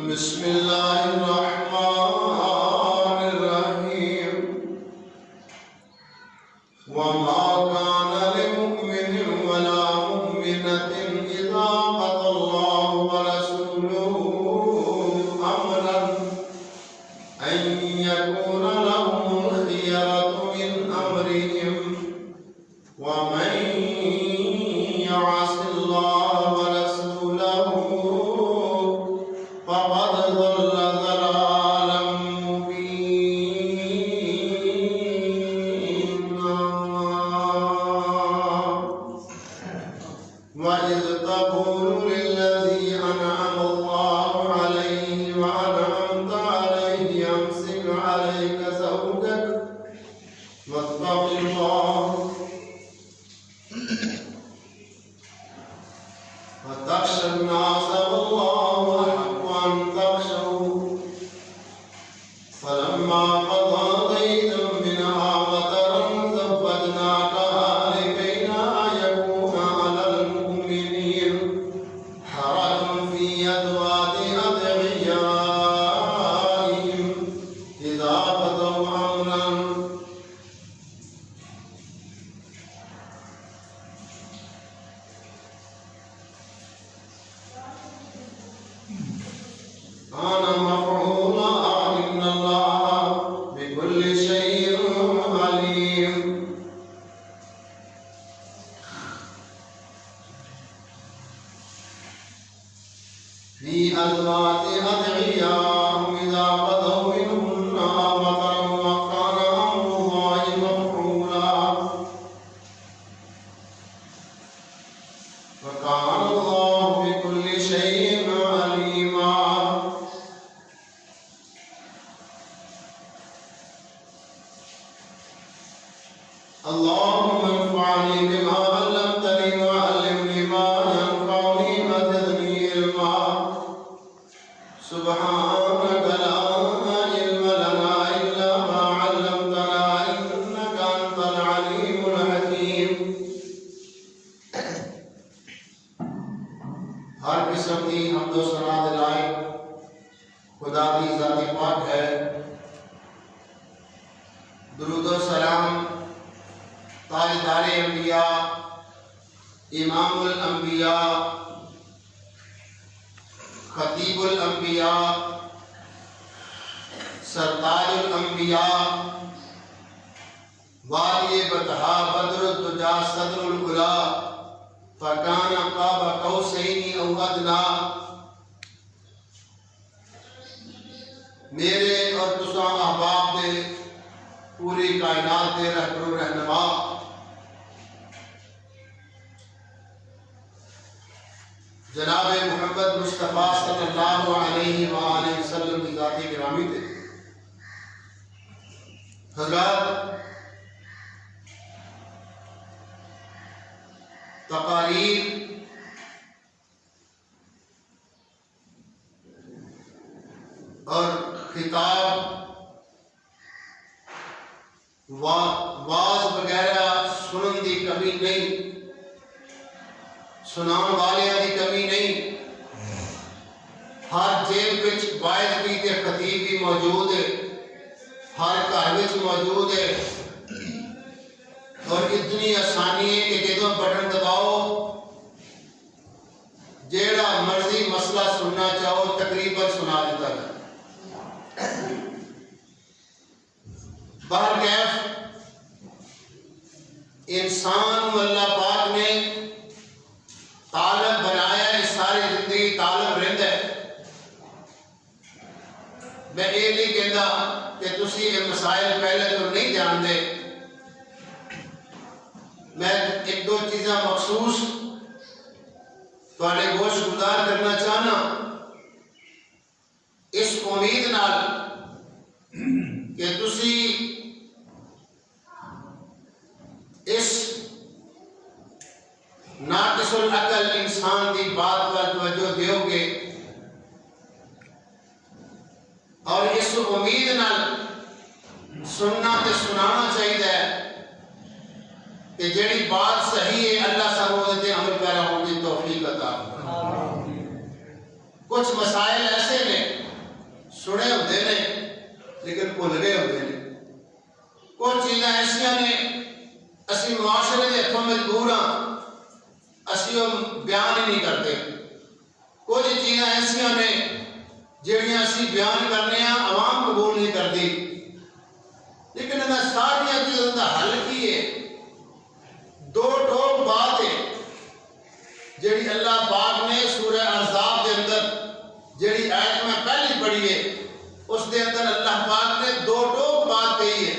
بسم اللہ الرحمن الرحیم وما كان لمؤمن ولا مؤمنة إذا قضى الله ورسوله أمرا أن يكون لهم الخيرة من أمرهم ومن يعص الله ورسوله فقد ضل ضلالا مبينا وإذ تقول للذي أنعم الله عليه وأنعمت عليه أمسك عليك زوجك واتق الله وتخشى الناس والله أحق أن تخشوه فلما قضى زيد منها وطرا زوجناكها لكي لا يكون على المؤمنين حرج في أزواج أدعيائهم إذا قضوا أمرا كان مفعولا إن الله بكل شيء عليم في أزواج أدعيائهم إذا قضوا منهن وطرا وكان أمر الله مفعولا وكان الله بكل شيء عليما اللهم انفعني بما علمتني وعلمني ما ينفعني وزدني علما سبحانك لا علم لنا إلا ما علمتنا إنك أنت العليم الحكيم ہر قسم کی حمد و ثنا دلائے خدا کی ذات پاک ہے. درود و سلام تاجدار انبیاء امام الانبیاء خطیب الانبیاء سرتاج الانبیاء والی بطحا بدر الدجا صدر العلا فکان قاب قوسین او ادنا میرے اور تساں احباب دے پوری کائنات دے رہبر و رہنما جناب محمد مصطفیٰ صلی اللہ علیہ وآلہ وسلم کی ذاتی گرامی تھے. حضرات تقاریر اور خطاب واز وغیرہ سنن دی کمی نہیں, سنان والیاں دی کمی نہیں. ہر جیب وچ واعظ بھی تے خطیب بھی موجود ہے, ہر گھر وچ موجود ہے. اور اتنی آسانی ہے کہ جدوں بٹن دباؤ جیڑا مرضی مسئلہ سننا چاہو تقریباً سنا دیتا ہے. بہرکیف انسان کو اللہ پاک نے طالب بنایا ہے, ساری زندگی طالب رہتا ہے. میں یہ نہیں کہتا کہ تسی یہ مسائل پہلے تو نہیں جانتے. میں ایک دو چیزاں مخصوص تھوڑے گوش گزار کرنا چاہنا اس امید نال کہ تسی اس ناقص العقل انسان دی بات پر توجہ دیو گے اور اس امید نال سننا تے سنانا چاہیے کہ جڑی بات صحیح ہے اللہ سانو تے عمل پیرا ہونے کی توفیق عطا. کچھ مسائل ایسے ہیں بھول گئے ہوتے ہیں. کچھ چیزاں ایسا نے اسی معاشرے کے ہاتھوں مجبور ہاں اسی وہ بیان ہی نہیں کرتے. کچھ چیزاں ایسا نے جہاں اسی بیان کرنے ہیں عوام قبول نہیں کرتی. لیکن انہیں ساری چیزوں کا حل کی ہے؟ دو ٹوک بات ہے جیڑی اللہ پاک نے سورہ احزاب کے اندر جیڑی آیت میں پہلی پڑھی ہے اس کے اندر اللہ پاک نے دو ٹوک بات کہی ہے.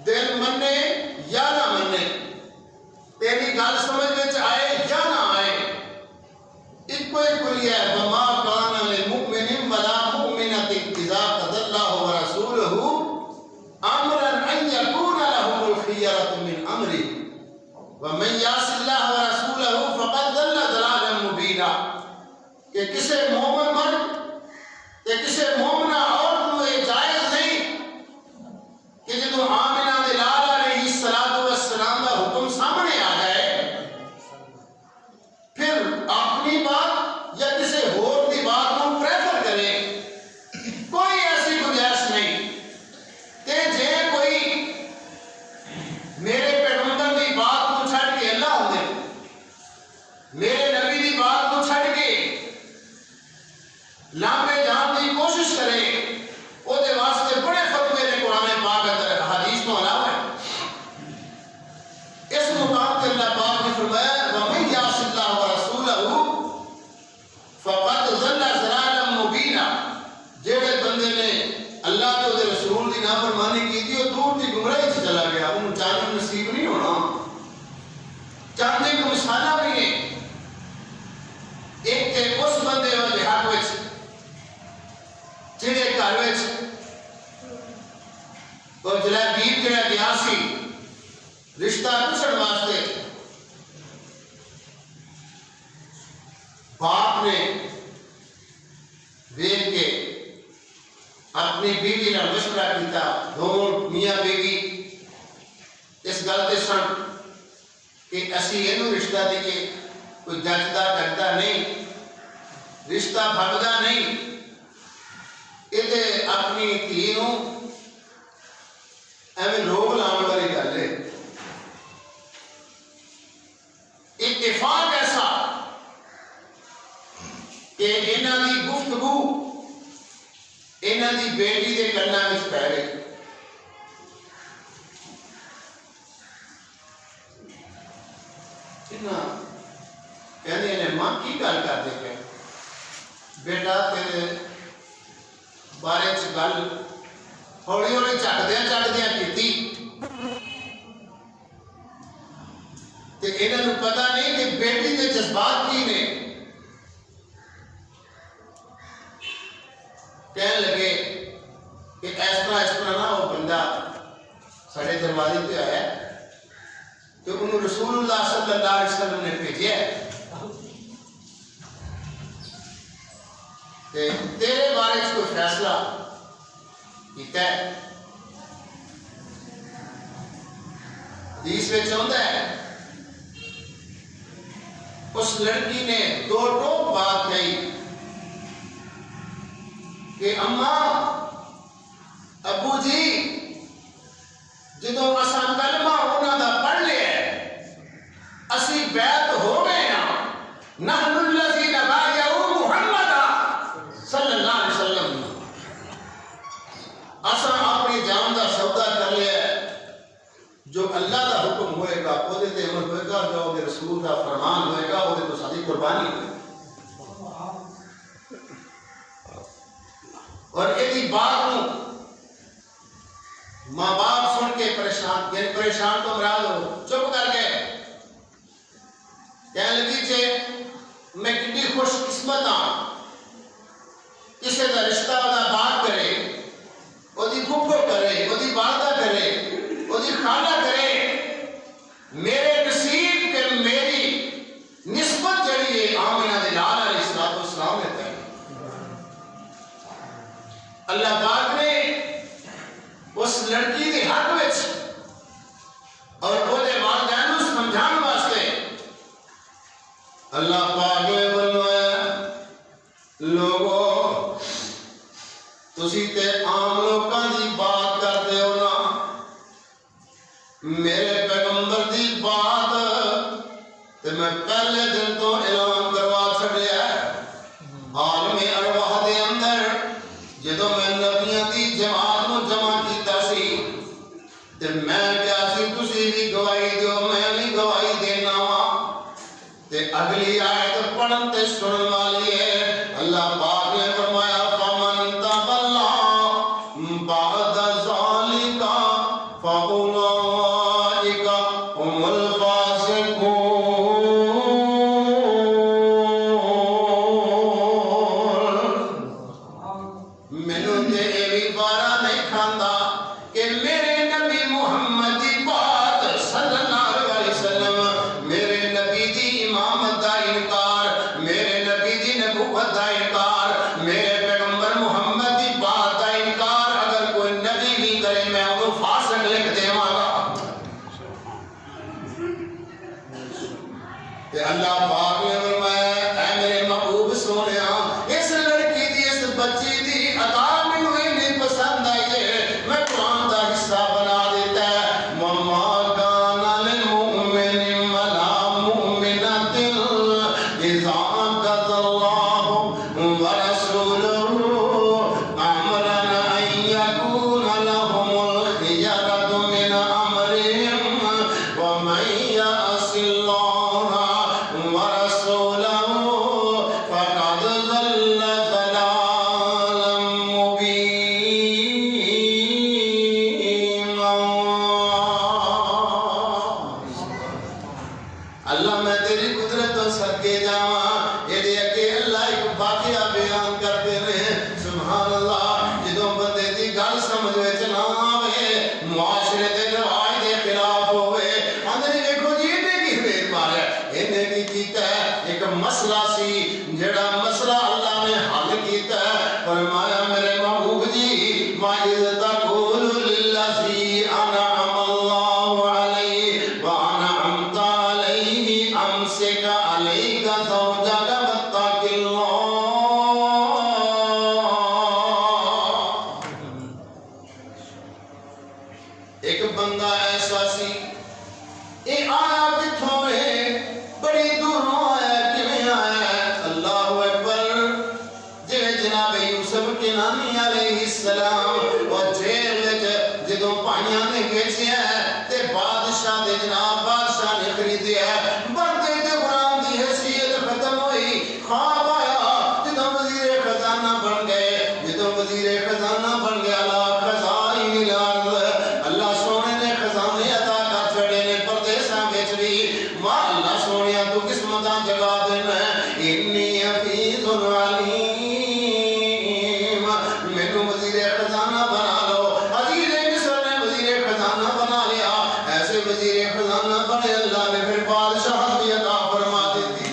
دل منے یا نہ منے، تیری گل سمجھ میں آئے یا نہ آئے، ایک ہی ہے. وما کان للمؤمن ولا مؤمنة اذا قضى الله ورسوله امرا ان يكون لهم الخيرة من امره ومن يعص الله ورسوله فقد ضل ضلالا مبينا. کہ کسی مومن مرد کہ کسی مومنہ عورت کو یہ جائز نہیں کہ جب آمنہ دلال علیہ السلام کا حکم سامنے آ جائے پھر اپنی بات یا کسی اور کی بات کو پریفر کرے. کوئی ایسی گنجائش نہیں کہ جے کوئی میرے پیغمبر کی بات کو چھڑ کے اللہ ہوتے میرے نبی کی بات کو چھڑ کے لامے جان کی کوشش کرے وہ دے واسطے بڑے فتوے نے قرآن پاک اندر حدیث تو علاوہ ہے. اس مقام کے اللہ پاک نے فرمایا وَمَن يَعْصِ اللَّهَ وَرَسُولَهُ فَقَدْ ضَلَّ ضَلَالًا مُبِينًا. جہے بندے نے اللہ کے دے رسول کی نافرمانی کی تھی وہ دور کی گمراہی سے چلا گیا. انہوں جاننا نصیب نہیں ہونا. چاندے کو مثالہ بھی ہیں. ایک تے اس بندے والے حق وچ جہے گھر اور جلابیب جڑا گیا سی رشتہ پوچھن واسطے باپ نے ویکھ کے اپنی بیوی نے مشورہ کیتا. دونوں میاں بیوی اس گل تے سن کہ اسی اینو رشتہ دیئے کوئی جچدا ٹکدا نہیں رشتہ بھگدا نہیں. یہ اپنی دھی ایویں لوگ لاؤن والی گل ہے. اتفاق ایسا کہ انہاں دی گفتگو انہاں دی بیٹی دے کناں وچ پے گئی. کہندے نے ماں کی گل کردے پے بیٹا تیرے بارے چ گل ہولی ہولی چڑھدیاں کیتی تے انہاں نوں پتہ نہیں کہ بیٹی دے جذبات کی نے. کہنے لگے کہ اس طرح نہ وہ بندہ سارے دروازے پہ آیا تو انہوں رسول اللہ صلی اللہ علیہ وسلم نے بھیجا ہے کہ تیرے بارے سے کوئی فیصلہ کیتا ہے. حدیث میں چاہتا ہے اس لڑکی نے دو ٹوک بات کہی کہ اماں ابو جی جدوں اساں کلمہ انہاں دا پڑھ لیا اسی بیعت ہو گئے ہاں. نحن الذین بایعوا محمد صلی اللہ علیہ وسلم. اساں اپنی جان دا سودا کر لیا جو اللہ دا حکم ہوئے گا وہ دے عمل ہوئے گا جو دے رسول دا فرمان ہوئے گا وہ دے تو ساری قربانی ہوئے گا. اور ایسی بات ہوں ماں باپ سن کے پریشان تو مراد ہو چپ کر گئے. کہنے لگی چھے میں کتنی خوش قسمت ہاں کسی کا رشتہ والا بات کرے وہ دی پھپھو کرے وہ دی والدہ کرے وہ دی خالہ کرے. میرے نصیب کے میری نسبت جڑی ہے آمنہ دلال علیہ السلام نے کہی. اللہ پاک نے اس لڑکی کے حق وچ اور وہ دے والدین نوں سمجھان واسطے اللہ پاک نے فرمایا لوگوں تسی تے عام لوکاں دی بات تے سنن والی ہے۔ اللہ پاک نے فرمایا فمن تولى بعد ذلك فأولئك هم الفاسقون۔ مینوں تے اے وی بارا نہیں کھاندا کہ میرے نبی محمد دی بات صلی اللہ علیہ وسلم، میرے نبی دی امامت دا انکار، میرے نبی دی نبوت دا انکار، میرے پیغمبر محمد دی بات دا انکار اگر کوئی نبی بھی کرے میں انہوں فاسق لکھ دیواں گا۔ تے اللہ پاک نے فرمایا اے میرے محبوب سونیا، اس لڑکی دی اس بچی دی عطا مینوں اتنی پسند آئی ہے میں قرآن دا حصہ بنا دیتا ہے۔ وَمَا كَانَ لِلْمُؤْمِنٍ وَلَا مُؤْمِنَةٍ إِذَا قَضَى اللَّهُ وَرَسُولُهُ أَمْرًا أَن يَكُونَ لَهُمُ الْخِيَرَةُ مِنْ أَمْرِهِمْ وَمَن يَعْصِ اللَّهَ وَرَسُولَهُ فَقَدْ ضَلَّ ضَلَالًا مُبِينًا۔ اللہ میں تیری قدرت تو صدقے جاواں، یہ اگے اللہ ایک واقعہ بیان کرتے رہے سبحان اللہ۔ جدوں بندے دی گل سمجھ وچ نہ آوے، معاشرے دے رواج دے خلاف ہوئے، اندر دیکھو جی نے کی ویٹ مارا، انہیں کی کیتا ہے ایک مسئلہ سی جڑا مسئلہ اللہ نے حل کیتا ہے۔ فرمایا میرے محبوب جی وَإِذْ تَقُولُ لِلَّذِي أَنْعَمَ اللَّهُ عَلَيْهِ وَأَنْعَمْتَ عَلَيْهِ أَمْسِكْ عَلَيْكَ زَوْجَكَ وَاتَّقِ اللَّهَ۔ ایک بندہ ایسا سی، اے آیا کتھوں ہے، بڑی دوروں آیا، کیویں آیا ہے؟ اللہ اکبر۔ جویں جناب یوسف کنانی علیہ السلام وہ جیل وچ جدوں پائیاں نے ویچیا ہے تے بادشاہ دے جناب بادشاہ نے خریدیا ہے، بندے تے غلام دی حیثیت ختم ہوئی، خواب آیا جدوں وزیر خزانہ بن گئے، جدوں وزیر خزانہ بن گیا لا خزائن الارض، اللہ سونے نے خزانے عطا کر چھڑے نے پردیساں وچ بھی، واہ اللہ سونیا تو قسمتاں جگا دینا ہے۔ انی حفیظ علیم، مینوں وزیر خزانہ بنا لو۔ عزیز مصر نے وزیر خزانہ بنا لیا، ایسے وزیر خزانہ بنے اللہ نے پھر بادشاہت بھی عطا فرما دیتی۔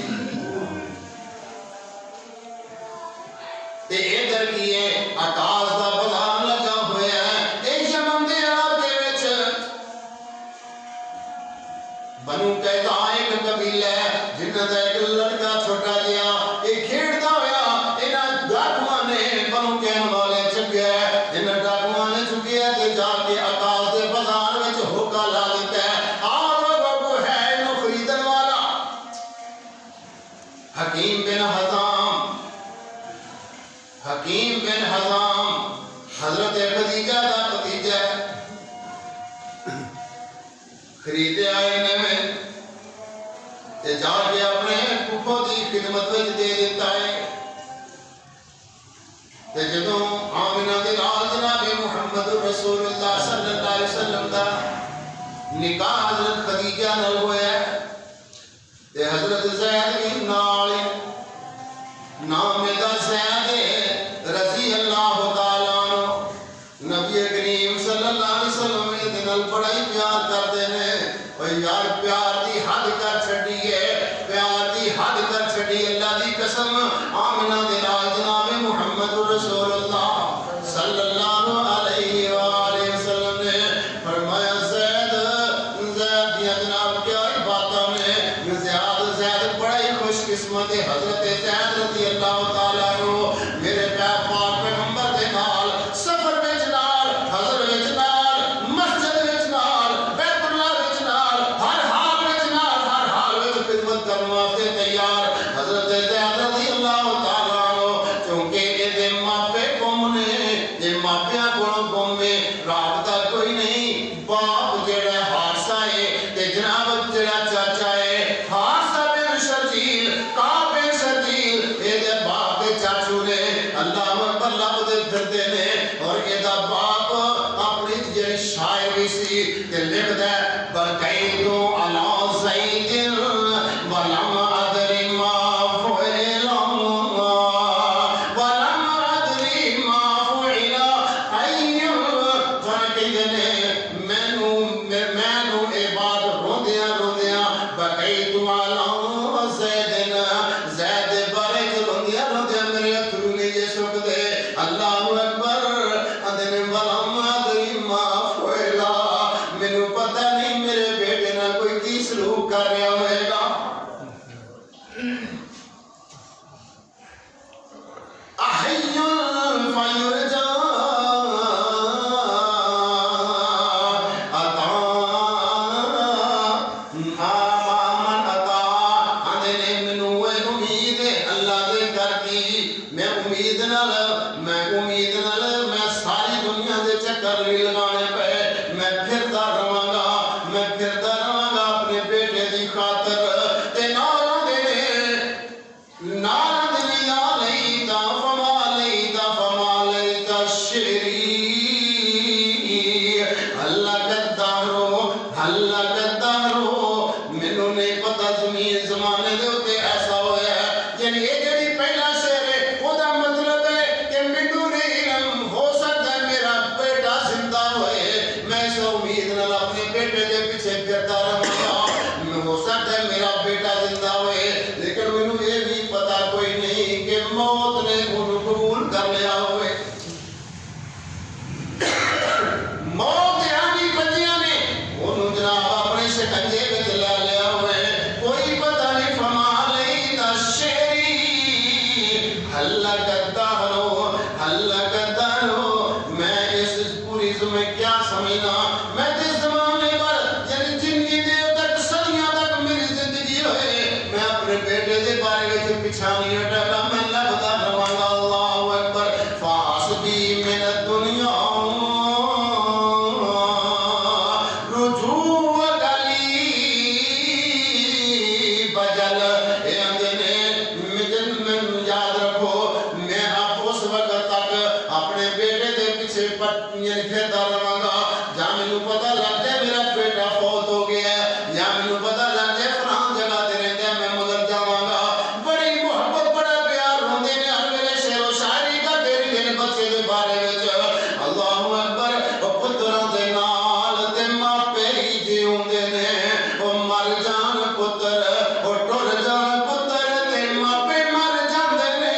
تے ادھر کیے عطاز دا بازار لگا ہویا ہے، اے یمن دے علاقے وچ بنو قیظہ ایک قبیلہ ہے جنہاں دا ایک لڑکا چھوٹا جہا یہ کھیڑدا ہویا انہاں ڈاکواں نے بنو قیظہ والے چکیا ہے، انہاں ڈاکواں نے چکیا تے جا کے عطاز دے بازار وچ ہوکا لا دیتا ہے، آ لوگوں کو ہے انہوں خریدن والا۔ حکیم بن حزام، حکیم بن حزام حضرت خدیجہ دا بھتیجا ہے، خریدے آئے نے میں تے جا کے اپنے پھپھو دی خدمت وچ دے دیتا ہے۔ تے جدوں آمنہ دے نال جناب محمد رسول اللہ صلی اللہ علیہ وسلم دا نکاح حضرت خدیجہ نال ہویا ہے تے حضرت زید بھی نال نام دا زید رضی اللہ تعالیٰ عنہ، نبی کریم صلی اللہ علیہ وسلم دے نال بڑا ہی پیار کردے نے۔ اور یار پیار دی حد کر چھڈی ہے، پیار دی حد کر چھڈی، اللہ دی قسم آمنہ دے نال جناب محمد رسول اللہ صلی اللہ علیہ وآلہ وسلم نے فرمایا زید دیا جناب کیا باتاں نے، زید بڑا ہی خوش قسمت حضرت زید رضی اللہ تعالیٰ عنہ پھرتے نے اور ایدہ باپ اپنی جڑی شاعر بھی سی تے لکھ دے بقیتو علی زید ولم ادری ما فعل ولم ادری ما فعل ای فرقیدنے مینو اے بات روندیاں روندیاں بقیتو علی زید زید بارے روندیاں روندیاں میرے اتھرو نے یہ سک دے اللہ اکبر اندنے ولم ادری ما فعل مینو پتہ نہیں میرے بیٹے نہ کوئی کی سلوک کر رہا ہوئے گا احیان فیرجا عطا آمان عطا اندنے منو امید اللہ دے کر کی میں امید نال میں ساری دنیا دے چکر بھی لگانے پہ میں پھرتا رہاں گا اپنے بیٹے دی خاطر تے نعرہ دے یا لیتا فما لیتا شعری اللہ قدارو منو نہیں پتا زمین زمانے دے ہوتے ایسا ہویا ہے یعنی یہ جڑی پہلا شعر ہے وہ دا مطلب ہے کہ منو نہیں علم ہو سکتا ہے میرا بیٹا زندہ ہوئے میں اس امید نال اپنے بیٹے دے پیچھے پھرتا رہاں گا ہو سکتا ہے میرا بیٹا زندہ ہوئے لیکن منو یہ بھی پتا کوئی نہیں کہ موت نے انہوں قبول کر لیا ہوئے موت یعنی بچیاں نے انہوں جناب اپنے شکنجے میں چلا لیا ہوئے کوئی پتہ نہیں فما لیتا شعری اللہ قدارو میں اس پوری زمیں کیا سمجھنا میں جس زمانے پر یعنی جنگی دیر تک صدیاں تک میری زندگی ہوئے میں اپنے بیٹے دے بارے میں پیچھا نہیں ہٹا میں لگتا رہاں گا اللہ اکبر فاسبی من الدنیا رجوع گلی بجل اے اندنے میں یاد رکھو میں اب اس وقت تک اپنے بیٹے دے پیچھے پھرتا رہاں گا جہاں مینوں پتہ لگ جائے میرا بیٹا فوت ہو گیا ہے یا مینوں پتہ لگ جائے فلان جگہ تے رہندا ہے میں مگر جاواں گا بڑی محبت بڑا پیار ہوندے نے ہر ویلے شعر و شاعری کردے نے بچے دے بارے وچ اللہ اکبر او پتراں دے نال تے ماپے ہی جیوندے نے او مر جان پتر او ٹر جان پتر تے ماپے مر جاندے نے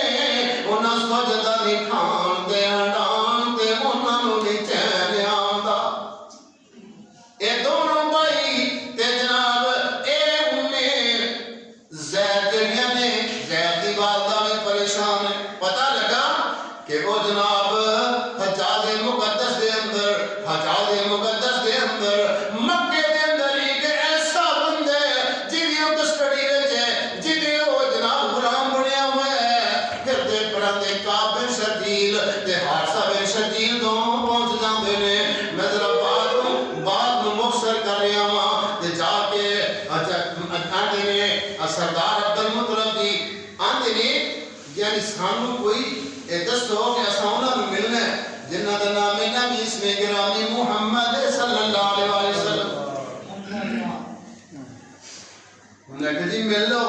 انہاں سجدہ نہیں کھان تے ہڈان تے انہاں نوں نہیں چین آندا اے دونوں بھائی تے جناب اے زید جڑیاں نے زید دی والدہ بھی پریشان ہے پتہ لگا کہ وہ جناب حجاز مقدس دے اندر مکے دے اندر ایک ایسا بندے جنہوں کسٹڈی رہے جنہوں وہ جناب غلام بنیا ہوا ہے پھر دے پرندے کعب بن شرجیل تے حارثہ بن شرجیل دونوں پہنچ جاندے نے میں ذرا بعد مختصر کر رہا ہوں تے جا کے آندے نے سردار عبد المطلب دی آندے نے یعنی سانو کوئی دسو کہ اساں انہاں نوں ملنا ہے جنہاں دا نام ہے نبی اسم گرامی محمد صلی اللہ علیہ وسلم انہاں کہ جی مل لو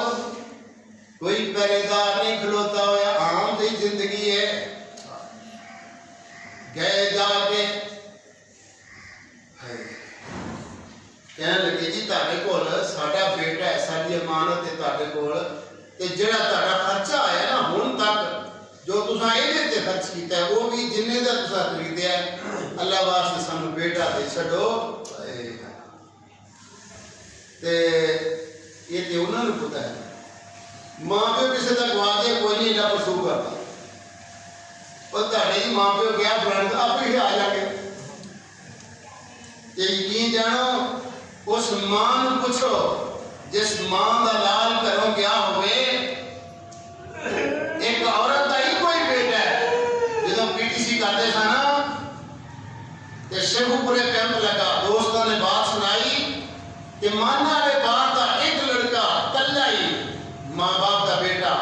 کوئی پہریدار نہیں کھلوتا ہوا عام دی زندگی ہے گئے جا کے کہنے لگے جی تہاڈے کول ساڈا بیٹا ہے ساڈی امانت ہے تہاڈے کول تے جڑا تہاڈا خرچہ آیا نا ہن تک جو تساں ایدے تے خرچ کیتا ہے وہ بھی جننے دا تساں خریدیا ہے اللہ واسطے سانوں بیٹا دے چھڈو تے یہ تے انہاں نوں پتہ ہے ماں پیو کسے دا گواجے کوئی نہیں ایڈا پرسو کرتا اور تہاڈے جی ماں پیو گیا فرینڈ آپ ہی آ جا کے تے یقین جانو اس ماں نوں پوچھو جس ماں دا لال گھروں گیا ہوئے ایک عورت دا ہی کوئی بیٹا ہے جدوں پی ٹی سی کرتے سن تے شیخو پورے کیمپ لگا دوستوں نے بات سنائی کہ مانا والے باپ دا ایک لڑکا کلا ہی ماں باپ دا بیٹا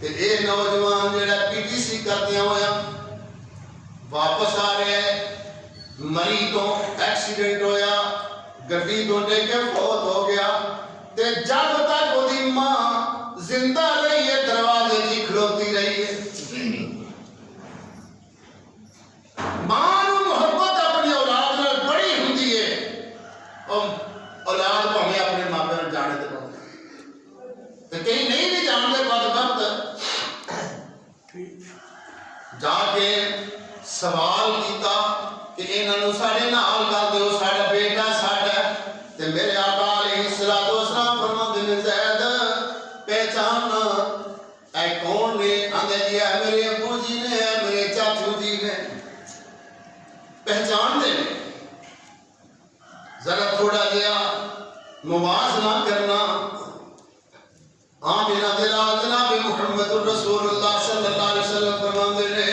تے اے نوجوان جڑا پی ٹی سی کرتے ہویا واپس آ رہے ہیں، مری تو ایکسیڈنٹ ہویا، گڈی تو ڈگ کے فوت ہو گیا، تے جب تک وہ دی ماں زندہ رہی ہے دروازے کی کھڑوتی رہی ہے. ماں نو محبت اپنی اولاد نال بڑی ہوندی ہے، اور اولاد کو ہمیں اپنے ماں باپ جانے دے تے کہیں نہیں بھی جانتے بدبخت جا کے سوال کیتا کہ انہاں نو ساڈے نال کر دیو، ساڈا بیٹا ساڈا. تے میرے آقا علیہ الصلوۃ والسلام فرماندے نے زید پہچاننا اے کون نے؟ آندے جی اے میرے ابو جی نے، اے میرے چاچو جی نے. پہچان دے ذرا تھوڑا جہا موازنہ کرنا. آمینہ دلال جناب محمد رسول اللہ صلی اللہ علیہ وسلم فرماندے نے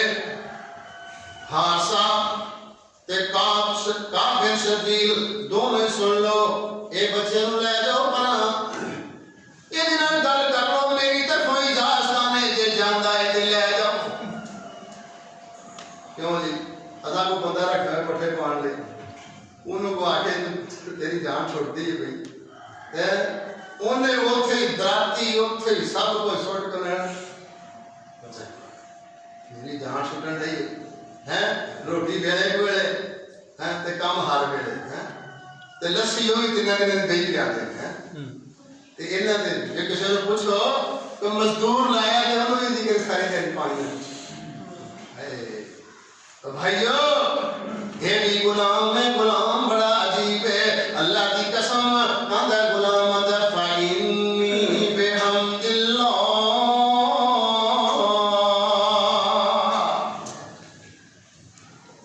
حارثہ تے کعب بن شبیل دونوں سن لو، اے بچے نو لے جاؤ پراں، یہ نال گل کر لو، میری طرفوں اجازت نے جے جاندا ہے تے لے جاؤ. کیوں جی ادا کو بندہ رکھا ہے پٹھے پان لے، انہوں کو آ کے تیری جان چھوڑتی ہے بھائی، انہیں اوتھے ہی دراتی اوتھے ہی سب کو سٹ کر لینا، میری جان چھٹن رہی ہے، روٹی ویلے کوئلے تے کام ہر ویلے تے لسی ہوئی تینوں دن دہی پیا دے تے انہاں دے جے کسے نوں پوچھ لو کہ مزدور لایا تے انہوں نے ذکر ساری دن پانی تو بھائیو یہ بھی غلام ہے، غلام بڑا عجیب ہے. اللہ کی قسم آندہ غلام آندہ فَإِنِّي بِحَمْدِ اللَّهِ.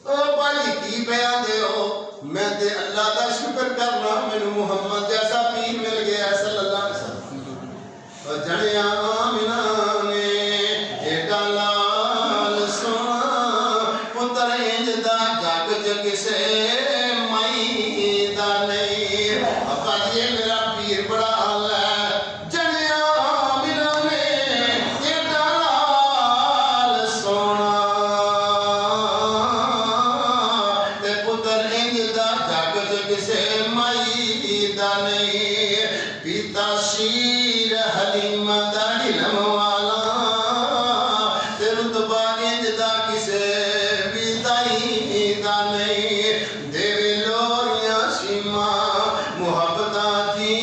او بھائی کی بیان دے ہو، میں تے اللہ دا شکر کرنا میں محمد جیسا پیر مل گیا صلی اللہ علیہ وسلم. اور جڑیا آمینہ نے ایڈا لال سونا پتر انج دا جگ جگ سے مائی دا نہیں. ابا جی میرا پیر بڑا حال ہے، جڑیا آمینہ نے ایڈا لال سونا تے پتر انج دا جگ جگ سے مائی دا نہیں. پیتا شیر حلیم دا علم والا تے رتبہ انج دا کسے بھی دائی دا نہیں. دیوی لوریاں شیما محبتاں تھی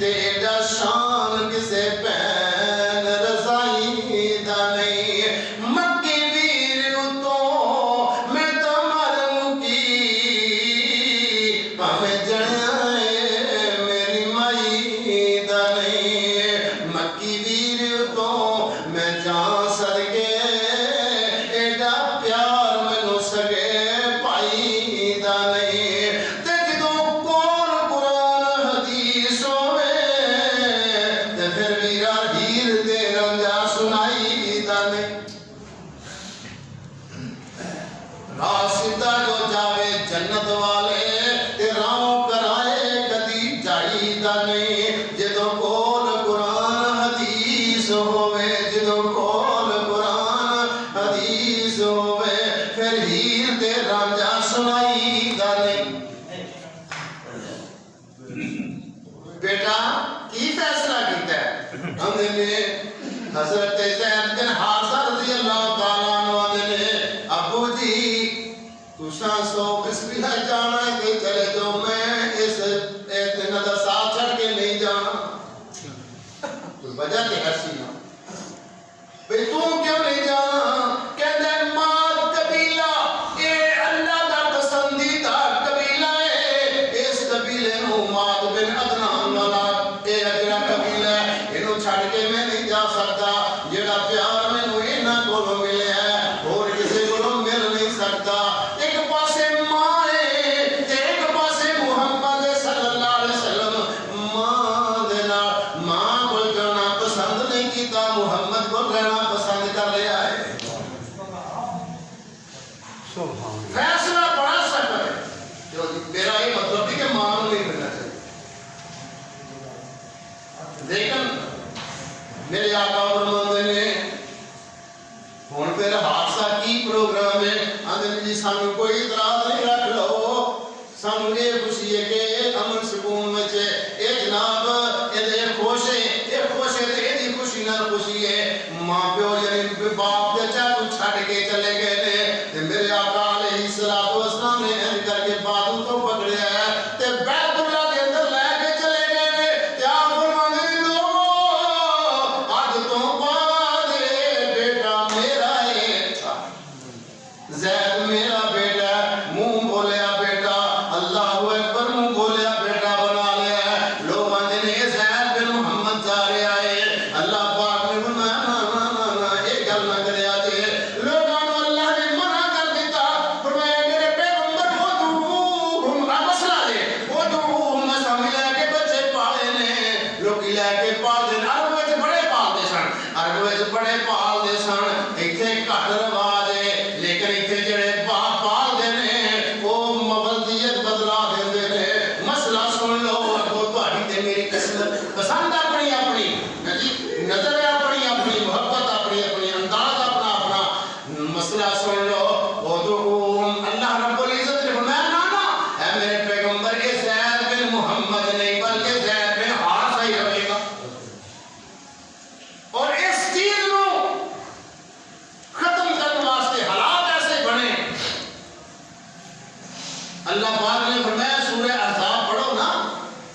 تے ایڈا شان کسے پین رضائی دا نہیں. مکی ویر اتوں میں تو مرم کی پاویں جڑائے میری مائی دا نہیں. مکی ویر اتوں میں جان صدقے ایڈا پیار مینوں سگے پائی دا نہیں. تے جدوں کول قرآن حدیث ہوے تے پھر ویرا ہیر تے رنجا سنائی دا نہیں. راہ سیدھا جو جاوے جنت والے تے راہ کرائے کدی جائی دا نہیں. جدوں کول قرآن حدیث ہوے، جدوں کول قرآن حدیث ہوے پھر ہیر تے رانجا سنائی دا نہیں. بیٹا کی فیصلہ کیتا ہے؟ ہم نے حضرت زید بن حارثہ رضی اللہ تعالیٰ عنہ آندے نے ابو جی تساں سو بسم اللہ جانا ہے کہ چلے جو میں اس دن دا ساتھ چھڑ کے نہیں جانا. کوئی وجہ تے ایسی نہ بھئی تو کیوں نہیں جانا؟ کہتے ہیں ماد قبیلہ یہ اللہ دا پسندیدہ قبیلہ ہے. اس قبیلے نو ماد بن عدنان والا اے جڑا قبیلہ ہے انہوں چھڑ کے میں نہیں جا سکتا. جڑا پیار مینوں انہاں کولوں ملیا ہے اور کسے کولوں مل نہیں سکتا. ایک پاسے ماں ہے تے ایک پاسے محمد صلی اللہ علیہ وسلم. ماں دے نال ماں کول جانا پسند نہیں کیتا، محمد کو رہنا پسند کر لیا ہے. فیصلہ بڑا سخت ہے. میرا یہ مطلب نہیں کہ ماں کو نہیں ملنا چاہیے، لیکن میرے آقا فرماندے نے ہوں پھر حادثہ کی پروگرام ہے آدھے جی سانو کوئی اعتراض نہیں رکھ لو سانو یہ خوشی ہے کہ امن سکون میں اے جناب یہ خوش ہے یہ خوشی نہ خوشی ہے ماں پیو یعنی باپ چچا کو چھڑ کے چلے گئے نے میرے آقا علیہ الصلوۃ والسلام نے ان کر کے بازو تو پکڑیا ہے تے بیت اللہ کے اندر لے کے چلے گئے نے تے آپ فرماندے لوگ اج تو بعد بیٹا میرا ہے زید میرا بیٹا منہ بولیا بیٹا اللہ اکبر منہ بولیا بیٹا بنا لیا لوگ آندے نے زید بن محمد جا رہا ہے اللہ پاک نے فرمایا یہ گل نہ کریا تے لوگاں نوں اللہ نے منع کر دیتا فرمایا میرے پیغمبر ودعوہم مسئلہ دے ودعوہم مسئلہ لے کے بچے پالے نے لوگ لے کے پالے عرب وچ بڑے پالدے سن عرب وچ بڑے پالدے سن ایتھے گھٹ رواج ہے لیکن ایتھے جڑے باپ پالدے نے وہ مولدیت بدلا دیندے نے مسئلہ سن لو اگوں تہاڈی تے میری قسمت پسند اپنی اپنی نظر اپنی اپنی محبت اپنی اپنی انداز اپنا اپنا مسئلہ سن لو ودعوہم اللہ رب العزت نے فرمایا نا اے میرے پیغمبر یہ زید بن محمد نہیں بلکہ زید بن حارثہ ہی رہے گا اور اس چیز نو ختم کرنے واسطے حالات ایسے بنے اللہ پاک نے فرمایا سورہ احزاب پڑھو نا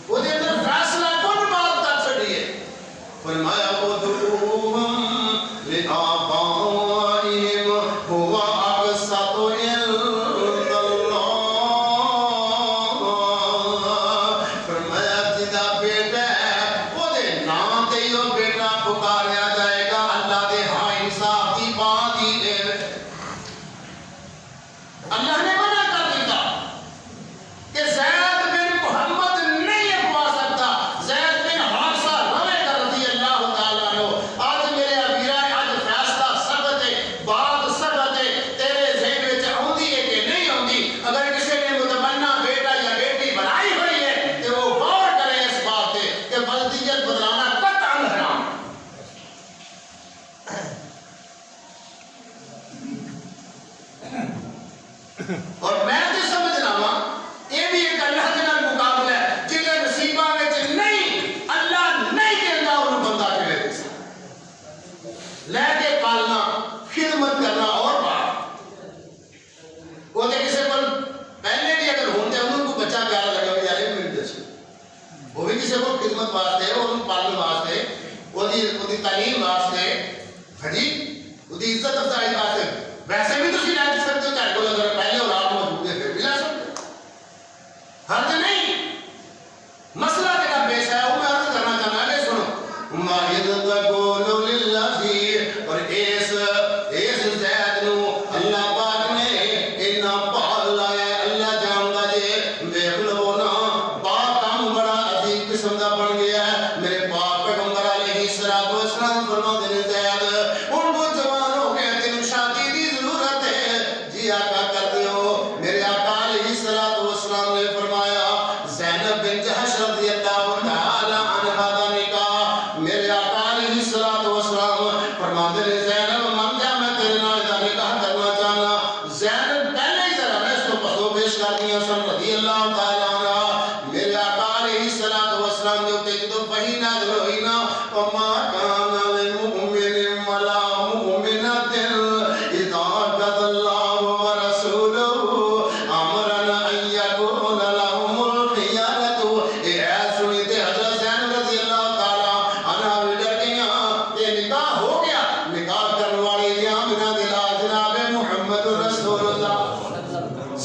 وہ دے اندر فیصلہ کون بات کر چھڑی ہے فرمایا ودعوہم لآبائہم ہوا اقسط عند اللہ فرمایا جدا بیٹا ہے وہ دے نام تے ہی وہ بیٹا پکاریا جائے گا اللہ دے ہاں انصاف دی بات ہی ہے اللہ نے منع کر دیتا کہ زید بن محمد نہیں اگوا سکتا زید بن حارثہ رہے گا رضی اللہ تعالیٰ عنہ آج میرے ابیرہ آج فیصلہ سبت ہے بات سبت ہے تیرے ذہن وچ آؤندی ہے کہ نہیں آؤندی اگر کسی نے متمنا بیٹا یا بیٹی بنائی ہوئی ہے کہ وہ غور کرے اس بات پہ کہ ولدیت بدلانا قطعاً حرام اور میں تو سمجھ رہا ہوں یہ بھی ایک اللہ کے نال مقابلہ ہے جنہیں نصیبہ وچ نہیں اللہ نہیں دینا انہوں بندہ کے لے دے لے کے پالنا خدمت کرنا اور بات وہ دے کسے پر پہلے بھی اگر ہوتے ہیں انہوں کو بچہ پیارا لگا ہوئی آئے مل جیسے وہ بھی کسے کو خدمت واسطے وہ انہوں پالنے واسطے وہ دی تعلیم واسطے حجی وہ دی عزت افزائی واسطے ویسے بھی تو سی لائٹ سکتے ہو چاہے کو اگر پہلے اور آپ موجود ہے پھر بھی لا سکتے حرج نہیں مسئلہ جگہ پیش ہے وہ میں عرض کرنا چاہنا ہے سنو ماہد تقول للذی اور اس زید نو اللہ پاک نے اتنا پال لایا اللہ جانتا جے دیکھ لو نا باپ کام بڑا عظیم قسم دا بن گیا ہے میرے باپ پیغمبر علیہ الصلوۃ والسلام فرماتے ہیں زید ان کو جوان ہو گئے تینوں شادی دی ضرورت ہے جی آقا کر دیو میرے آقا علیہ الصلوۃ والسلام نے فرمایا زینب بنت جحش رضی اللہ تعالی عنہا دا نکاح میرے آقا علیہ الصلوۃ والسلام فرماتے ہیں زینب مان جا میں تیرے نال دا نکاح کرنا چاہنا زینب پہلے ہی ذرا میں اس کو پسو پیش کر دیا سن رضی اللہ تعالی عنہ میرے آقا علیہ الصلوۃ والسلام جو تے جدوں وحی نازل ہوئی نا وما کان للمؤمن ولا مؤمنۃ اذا قضى الله ورسوله امرا ان يكون لهم الخيارة اے سنتے حضرت زینب رضی اللہ تعالی عنہ ولدیاں تے نکاح ہو گیا نکاح کرنے والے آمنہ دلا جناب محمد رسول اللہ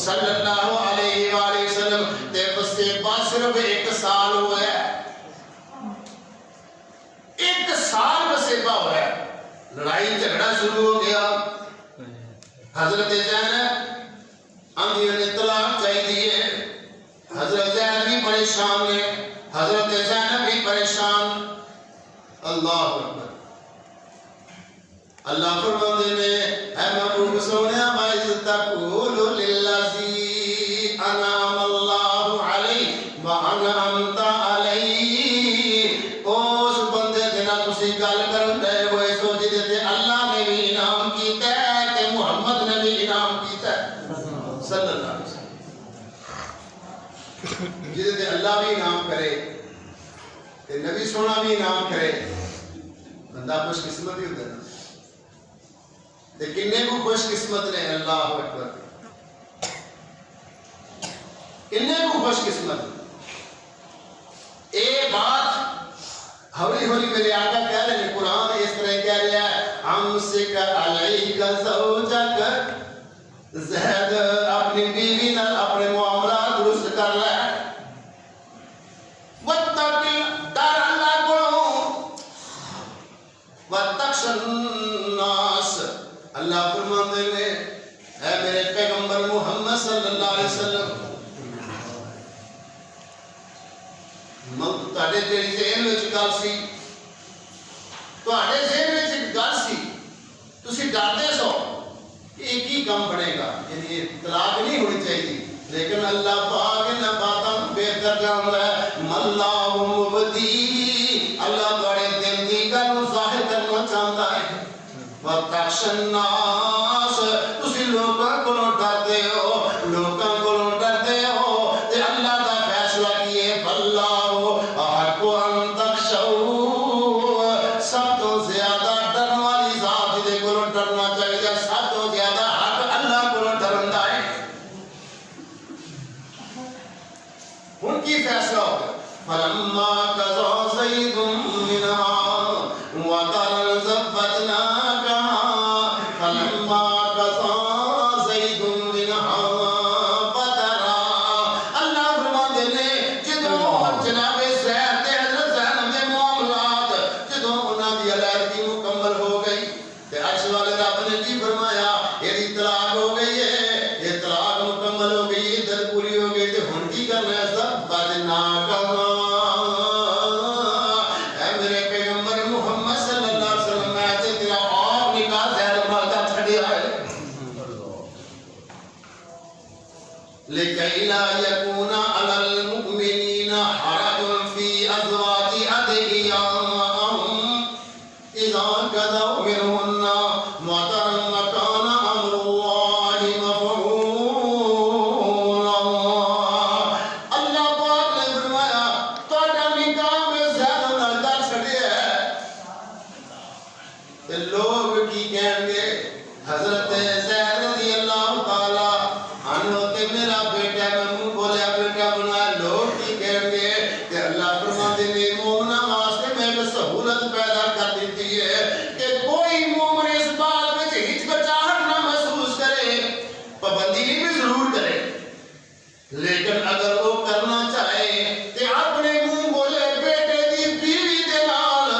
صلی اللہ علیہ وآلہ وسلم تے بس سے بعد صرف ایک سال ہوا ہے ایک سال وسیبہ ہوا ہے لڑائی جھگڑا شروع ہو گیا حضرت زینب اندھی نے طلاق چاہیے حضرت زینب بھی پریشان ہے حضرت زینب بھی پریشان اللہ اکبر اللہ فرماندے نے اے محبوب سونیا وَإِذْ تَقُولُ لِلَّذِي أَنْعَمَ اللَّهُ عَلَيْهِ وَأَنْعَمْتَ عَلَيْهِ اس بندے دے نال تسی گل کرن دے ہوئے سوچ دے تے اللہ نے بھی انعام کیتا بھی سونا بھی انعام کرے بندہ خوش قسمت ہی ہوتا ہے. کنے کو خوش قسمت نے اللہ اکبر کنے کو خوش قسمت. اے بات ہولی ہولی میرے آقا کہہ رہے ہیں قرآن اس طرح کہہ رہا ہے امسک علیک زوجک زہد اپنی بیوی نال اپنے معاملات درست کر رہا ہے. واتق ڈر اللہ کو واتخش الناس. اللہ فرماتے ہیں اے میرے پیغمبر محمد صلی اللہ علیہ وسلم تواڈے جڑی ذہن وچ گل سی تواڈے ذہن وچ ایک گل سی تسی ڈرتے سو یہ کی کم بنے گا یعنی یہ طلاق نہیں ہونی چاہیے لیکن اللہ پاک ان باتاں بہتر جاندا ہے. اللہ مبدی اللہ تواڈے دل دی گل ظاہر کرنا چاہتا ہے. وَتَخْشَ النَّاسَ تسی لوکاں کولوں ڈردے ہو لوکاں کولوں ڈردے ہو تے اللہ دا فیصلہ کیے فاللہ احق ان تخشوا. سب تو زیادہ ڈرن والی ذات دے کولوں ڈرنا چاہیے سب تو زیادہ حق اللہ کولوں ڈرن دا ہے. ان کی فیصلہ ہوگا فلما قضى زيد منها وطرا زوجناكها فلما قضى زيد منها وطرا. اللہ فرماتے ہیں جدوں جناب زید تے حضرت زینب دے معاملات جدوں انہاں دی علیحدگی مکمل ہو گئی تے عرش والے رب نے کی فرمایا یہ طلاق ہو گئی ہے یہ طلاق مکمل ہو گئی عدت پوری ہو گئی تے ہن کی کرنا ہے سب بجنا کہاں. اے میرے پیغمبر محمد صلی اللہ علیہ وسلم میں تے تیرا آپ نکاح زید نال دا چھڈیا ہے لِكَيْ لَا يَكُونَ عَلَى الْمُؤْمِنِينَ حَرَجٌ فِي أَزْوَاجِ أَدْعِيَائِهِمْ إِذَا قَضَوْا مِنْهُنَّ وَطَرًا وَكَانَ أَمْرُ اللَّهِ مَفْعُولًا. اللہ پاک نے فرمایا تہاڈا نکاح میں زید نال دا چھڈیا ہے تے لوگ کی کہیں گے حضرت زید رضی اللہ تعالی عنہ تے میرا بیٹا میں منہ بولیا بیٹا بنا لوگ کی کہیں گے کہ اللہ فرماتے ہیں مومنہ واسطے میں ایک سہولت پیدا کر دیتی ہے کہ کوئی مومن اس بات میں ہچکچاہٹ نہ محسوس کرے پابندی بھی ضرور کرے لیکن اگر وہ کرنا چاہے کہ اپنے منہ بولے بیٹے دی بیوی دے نال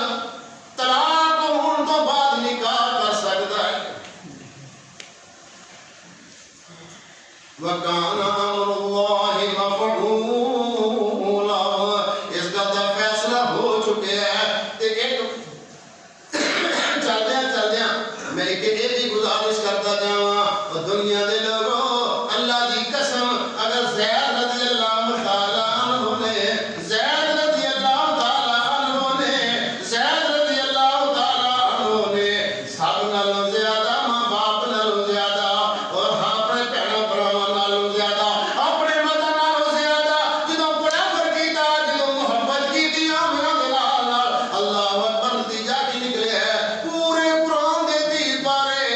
طلاق ہون تو بعد نکاح کر سکتا ہے. وَكَانَ أَمْرُ اللَّهِ مَفْعُولًا. اس کا تو فیصلہ ہو چکے ہیں کہ ایک چلدیاں میں ایک بھی گزارش کرتا جاواں اور دنیا دے لوگوں اللہ دی قسم اگر زید رضی اللہ تعالی عنہ نے زید رضی اللہ تعالی عنہ نے زید رضی اللہ تعالی عنہ نے سب نالوں زیادہ ماں باپ نالوں زیادہ اور اپنے بھینوں بھراواں نالوں زیادہ اپنے وطن نالوں زیادہ جدوں بڑا فرقیتا جدوں محبت کیتی آمنہ دے نال اللہ اکبر نتیجہ کی نکلے ہے پورے قرآن دے 30 پارے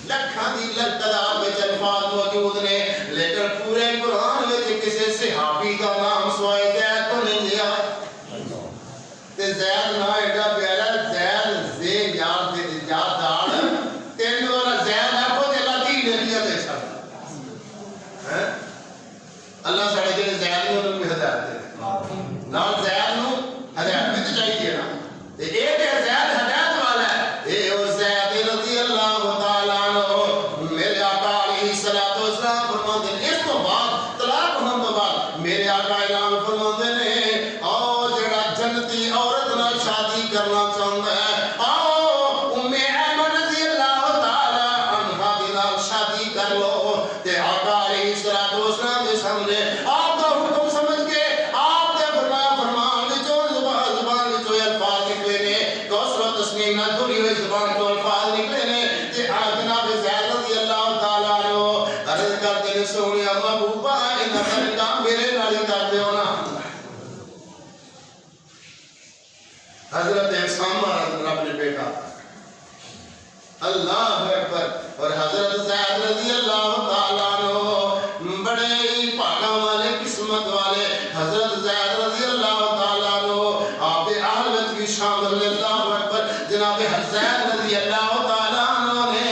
لکھاں دی تعداد وچ الفاظ اللہ اکبر. اور حضرت زید رضی اللہ تعالیٰ عنہ بڑے ہی پاکاں والے قسمت والے حضرت زید رضی اللہ تعالیٰ عنہ آپ اہل بیت کی شامل. اللہ اکبر. جناب زید رضی اللہ تعالیٰ عنہ نے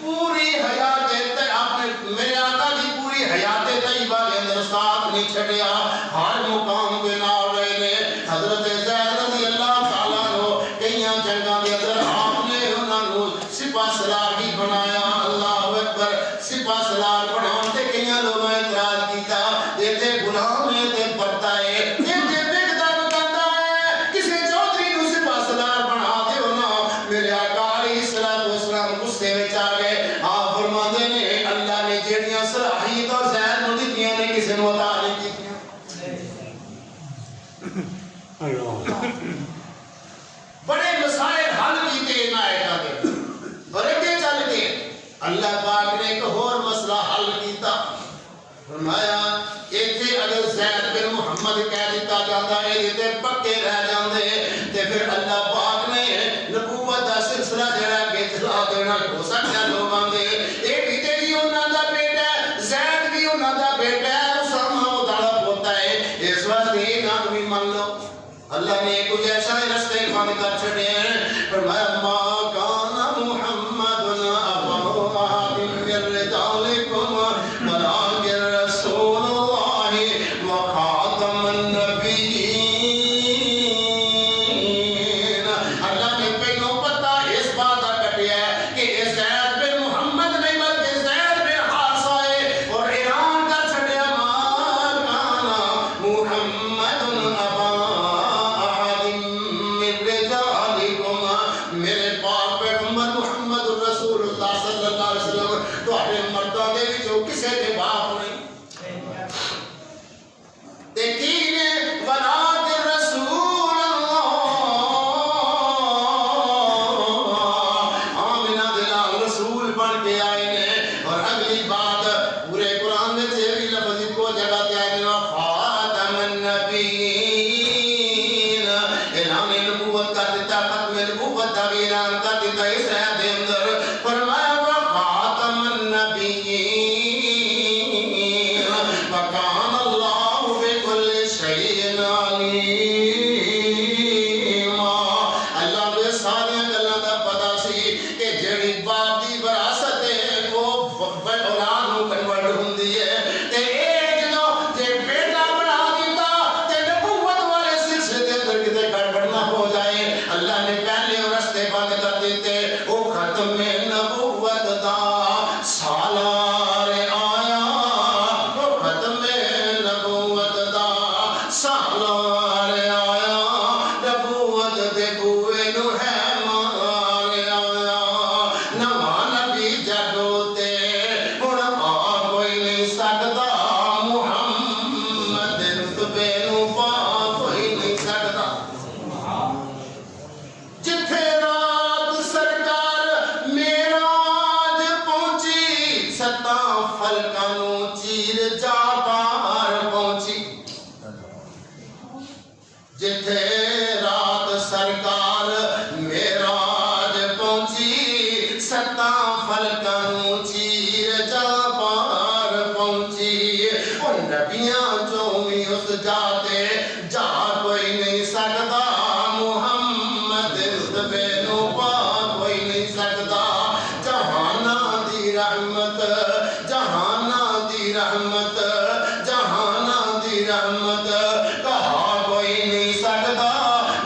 پوری حیات آپ نے میرے آقا کی پوری حیات طیبہ کے اندر ساتھ نہیں چھڑیا. ہر مقام کے نال رہے نے. حضرت زید رضی اللہ تعالیٰ عنہ کئیاں جنگاں کے اندر آپ نے انہاں نوں سپاہ سالار بھی بنایا. اللہ اکبر. سپاہ سالار بناؤں تے کئیاں لوگوں نے اعتراض کیتا یہ تے غلام ہے تے برتا ہے یہ تے بگدا بکاتا ہے کسے چودھری نوں سپاہ سالار بنا دیو نا. میرے آقا علیہ الصلوۃ والسلام غصے وچ آ گئے. آپ فرماندے نے اللہ نے جڑیاں صلاحیتاں زید نوں دتیاں نے کسے نوں عطا نہیں کیتیاں. بڑے مسائل حل کیتے انہاں آیتاں دے. اور اگے چل کے اللہ پاک نے ایک اور مسئلہ حل کیتا. فرمایا ایتھے اگر زید بن محمد کہہ دیتا جاتا ہے یہ تے پکے رہ جاندے تے پھر اللہ پاک نے نبوت دا سلسلہ جڑا کہ چلا دینا ہو سکتا لوگاں دے. اے بھی تے جی انہاں دا بیٹا ہے زید بھی انہاں دا بیٹا ہے اسامہ دا پوتا ہے. اس واسطے نہ بھی مان لو. اللہ نے کچھ ایسا رستے بند کر چھڑے ہیں. فرمایا ما کان محمد ابا احد من رجالکم ولکن رسول اللہ وخاتم النبیین. اللہ نے پہلو پتہ اس بات کا کٹیا ہے کہ زید بن محمد نہیں بلکہ زید بن حارثہ ہے. اور اعلان کر چھڑیا ما کان محمد ابا میرے پاک پیغمبر محمد رسول اللہ صلی اللہ علیہ وسلم تواڈے مرداں دے وچوں کسے دے باپ نہیں. تے کی نے ولکن رسول اللہ آمنہ دے نال رسول بن کے آئے نے. اور اگلی بات پورے قرآن میں سے بھی لفظ کو جگہ تے آئے نے خاتم النبیین. اعلان نبوت کر دیتا ختم نبوت دا بھی اعلان کر دیتا اس آیت دے اندر. فرمایا خاتم النبیین وکان اللہ بکل شیء علیم. اللہ نے ساری گلاں دا پتہ سی کہ جڑی باپ دی وراثت ہے وہ اولاد نوں کنورٹ ہوندی ہے. تے اے جدوں جے بیٹا بنا دیتا تے نبوت والے سلسلے دے اندر کتے گڑبڑ نہ ہو جائے. اللہ نے پہلے رستے بند کر دیتے. او ختم نبوت دا سالار آیا. او ختم نبوت دا سالار آیا. نبوت دے بوئے نو ہے مار آیا. نواں نبی جگو تے ہن آ کوئی نہیں سکدا. محمد رتبے نو پا کوئی نہیں سکدا. جتھے رات سرکار معراج پہنچی ستاں فلکاں نوں چیر جا پار پہنچی. جتھے رات سرکار معراج پہنچی ستاں فلکاں نوں چیر جا پار پہنچی. او نبیاں چوں وی اس جاتے جا کوئی نہیں سکدا. محمد رتبے نو پا کوئی نہیں سکدا. جہاناں دی رحمت جہاناں دی رحمت جہاناں دی رحمت کہا کوئی نہیں سکدا.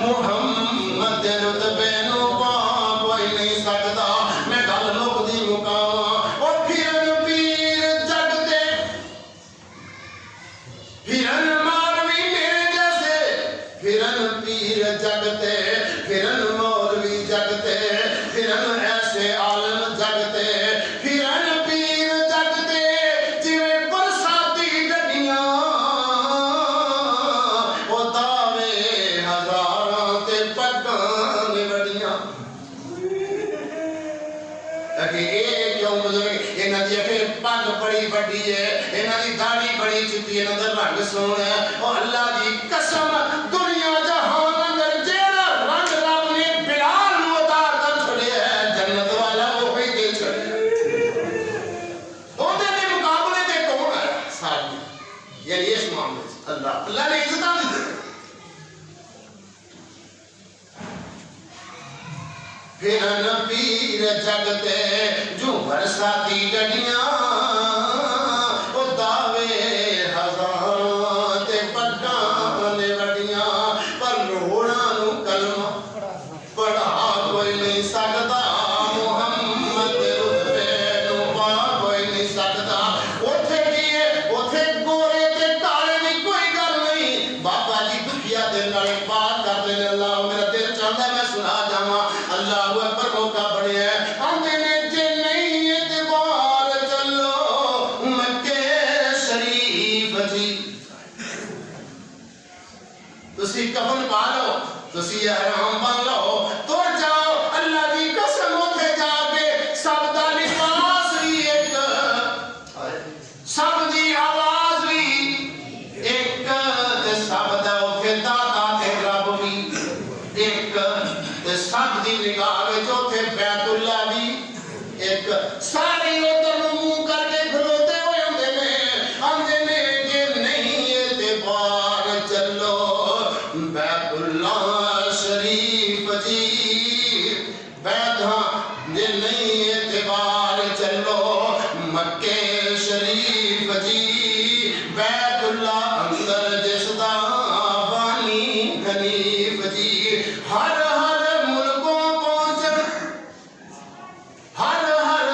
محمد رتبے نو پا کوئی نہیں سکدا. میں گل مکدی مکاواں او پھرن پیر جگ تے پھرن مولوی میرے جیسے پھرن پیر جگ تے پھرن مولوی جگ تے پھرن ایسے عالم جگ تے پھرن پیر جگ تے جویں برساتی ڈڈیاں او دعوے ہزاراں تے پگاں نوڑیاں. کہ اے کیوں بزرگ انہاں دی پھر پگ بڑی بڑی ہے انہاں دی داڑھی بڑی چٹی ہے انہاں دا رنگ سونا ہے. او اللہ دی قسم دنیا جہان اندر جیڑا رنگ رب نے بلال نوں عطا کر چھڑیا ہے جنت والا وہ وزیر جگتے جو برساتی ڈڈیاں او دعوے ہزاراں تے پٹاں نے وڈیاں پر روڑاں نو کلمہ پڑھا کوئی نہیں سکتا محمد رتبے نو پا کوئی نہیں سکتا اوتھے کیے اوتھے گورے تے کالے دی کوئی گل نہیں بابا جی دکھیا دے نال پاک کر دے اللہ میرا دل چاہتا ہے میں سنا جاواں اللہ اکبر موقع بڑے ہے آندے نے جے نہیں اعتبار چلو مکے شریف جی تسی کفن پا لو تسی احرام بن لو تر جاؤ اللہ دی قسم اوتھے جا کے سب دا لباس بھی ایک سب دی آواز بھی ایک تے سب دا اوتھے داتا تے رب بھی ایک تے سب دی نگاہ وچ اوتھے بیت اللہ بھی ایک سارے ادھر منہ کر کے کھلوتے ہوئے ہوندے نے آندے نے کہ نہیں اعتبار چلو بیت اللہ شریف جی بیت ہاں جے نہیں اعتبار چلو مکے شریف جی بیت اللہ اندر جس دا بانی حنیف جی ہر ملکوں پہنچ ہر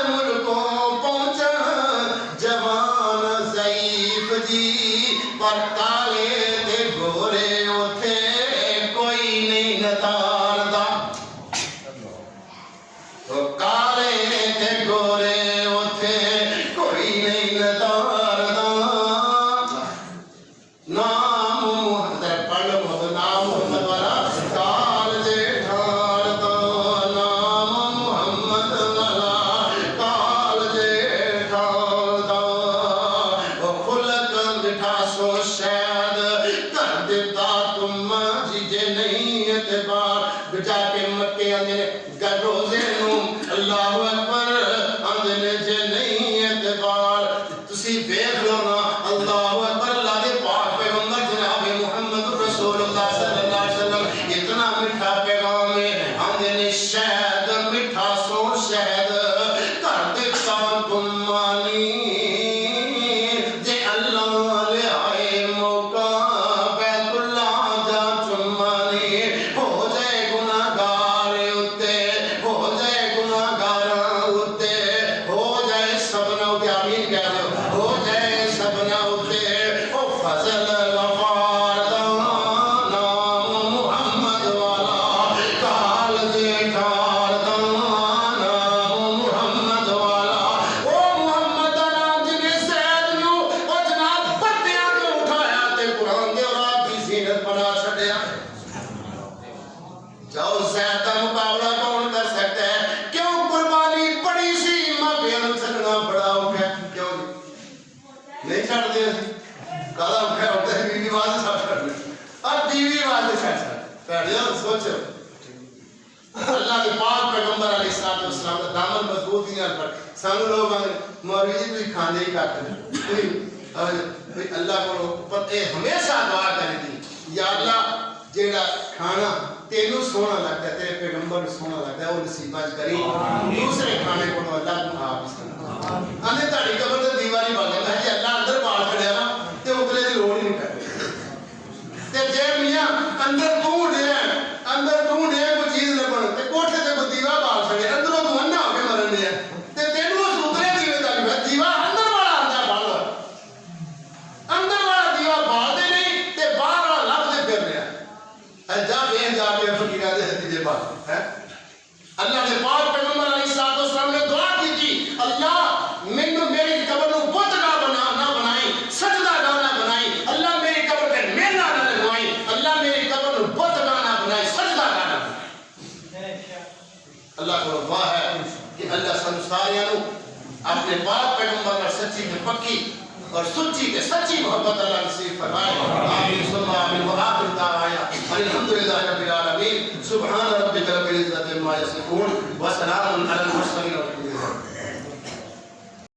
ملکوں پہنچ جوان ضعیف جی پر کالے تے گورے اوتھے کوئی نہیں نتار دا تو کالے تے گورے اوتھے کوئی نہیں نتار دا نام محمد پڑھ محمد نام محمد والا کال دے ٹھار دا نام محمد والا کال دے ٹھار دا او خلق مٹھا سو شاید کر دیتا تم جی جے نہیں اعتبار بجا کے مکے آندے گر روزے نو اللہ اکبر آندے نے جے نہیں اعتبار تسی دیکھ لو نا اللہ اکبر اللہ دے پاک پیغمبر جناب محمد رسول اللہ صلی اللہ علیہ وسلم اتنا میٹھا پیغام ہے آندے نے شہد میٹھا سو شہد کر دیتا تم مانی جے اللہ لے آئے موقع بیت اللہ جا چمانی ہو جائے گناہگار اتے ہو جائے گناہگار اتے ہو جائے سبنا اتے آمین کہہ دو ہو جائے سبنا اتے او فضل غفار دا نام محمد والا کال دے ٹھار دا نام محمد والا او محمد دا نام جنہیں سید نو او جناب پتیاں تو اٹھایا تے قرآن دے اور آپ کی زینت بنا چھڑیا جاؤ زید کا مقابلہ کون کر سکتا ہے کیوں قربانی پڑی سی ماں پیرن چلنا بڑا اوکھا کیوں نہیں چھڑ دیا کالا اوکھا ہوتا ہے بیوی واضح ساتھ چھڑ دیا اب بیوی واضح ساتھ چھڑ دیا سوچو اللہ کے پاک پیغمبر علیہ السلام کا دامن مضبوط ہی نہ پڑ سانو لوگ مولوی جی کوئی کھانے ہی کرتے ہیں کوئی اللہ کو ہمیشہ دعا کریں دی یا اللہ جیڑا کھانا تینوں سونا لگتا ہے تیرے پیغمبر سونا لگتا ہے وہ نصیبہ کری دوسرے کھانے کو اللہ کو آپ سکتا آنے تاڑی قبر تے دیواری باندھے میں جی اللہ اندر بال کھڑیا نا تے اتلے دی لوڑ ہی نہیں کرتے تے جے میاں اندر تو ڈے کوئی چیز نہ بن تے کوٹھے تے کوئی دیوا بال کھڑے اندروں تو انہا ہو کے مرن دیا تے تینوں اس اتلے دیوے تاڑی ہے دیوا اندر والا اندر بال اندر والا دیوا بال دے نہیں تے باہر والا لب دے پھر رہا جا بے جا کے فقیرہ دے حدیجے بات ہے اللہ نے پاک پیغمبر علیہ السلام نے دعا کی تھی اللہ میری قبر کو بت نہ بنائی سجدہ نہ بنائی اللہ میری قبر پہ میلا نہ لگوائی اللہ میری قبر کو بت نہ بنائی سجدہ نہ بنائی اللہ کو دعا ہے کہ اللہ سنساریاں اپنے پاک پیغمبر پر سچی میں پکی اور سچی کے سچی محبت اللہ نصیب فرمائے آمین ثم آمین وآخر دعوانا الحمدللہ رب العالمین سبحان ربک رب العزت عما یصفون وسلام علی المرسلین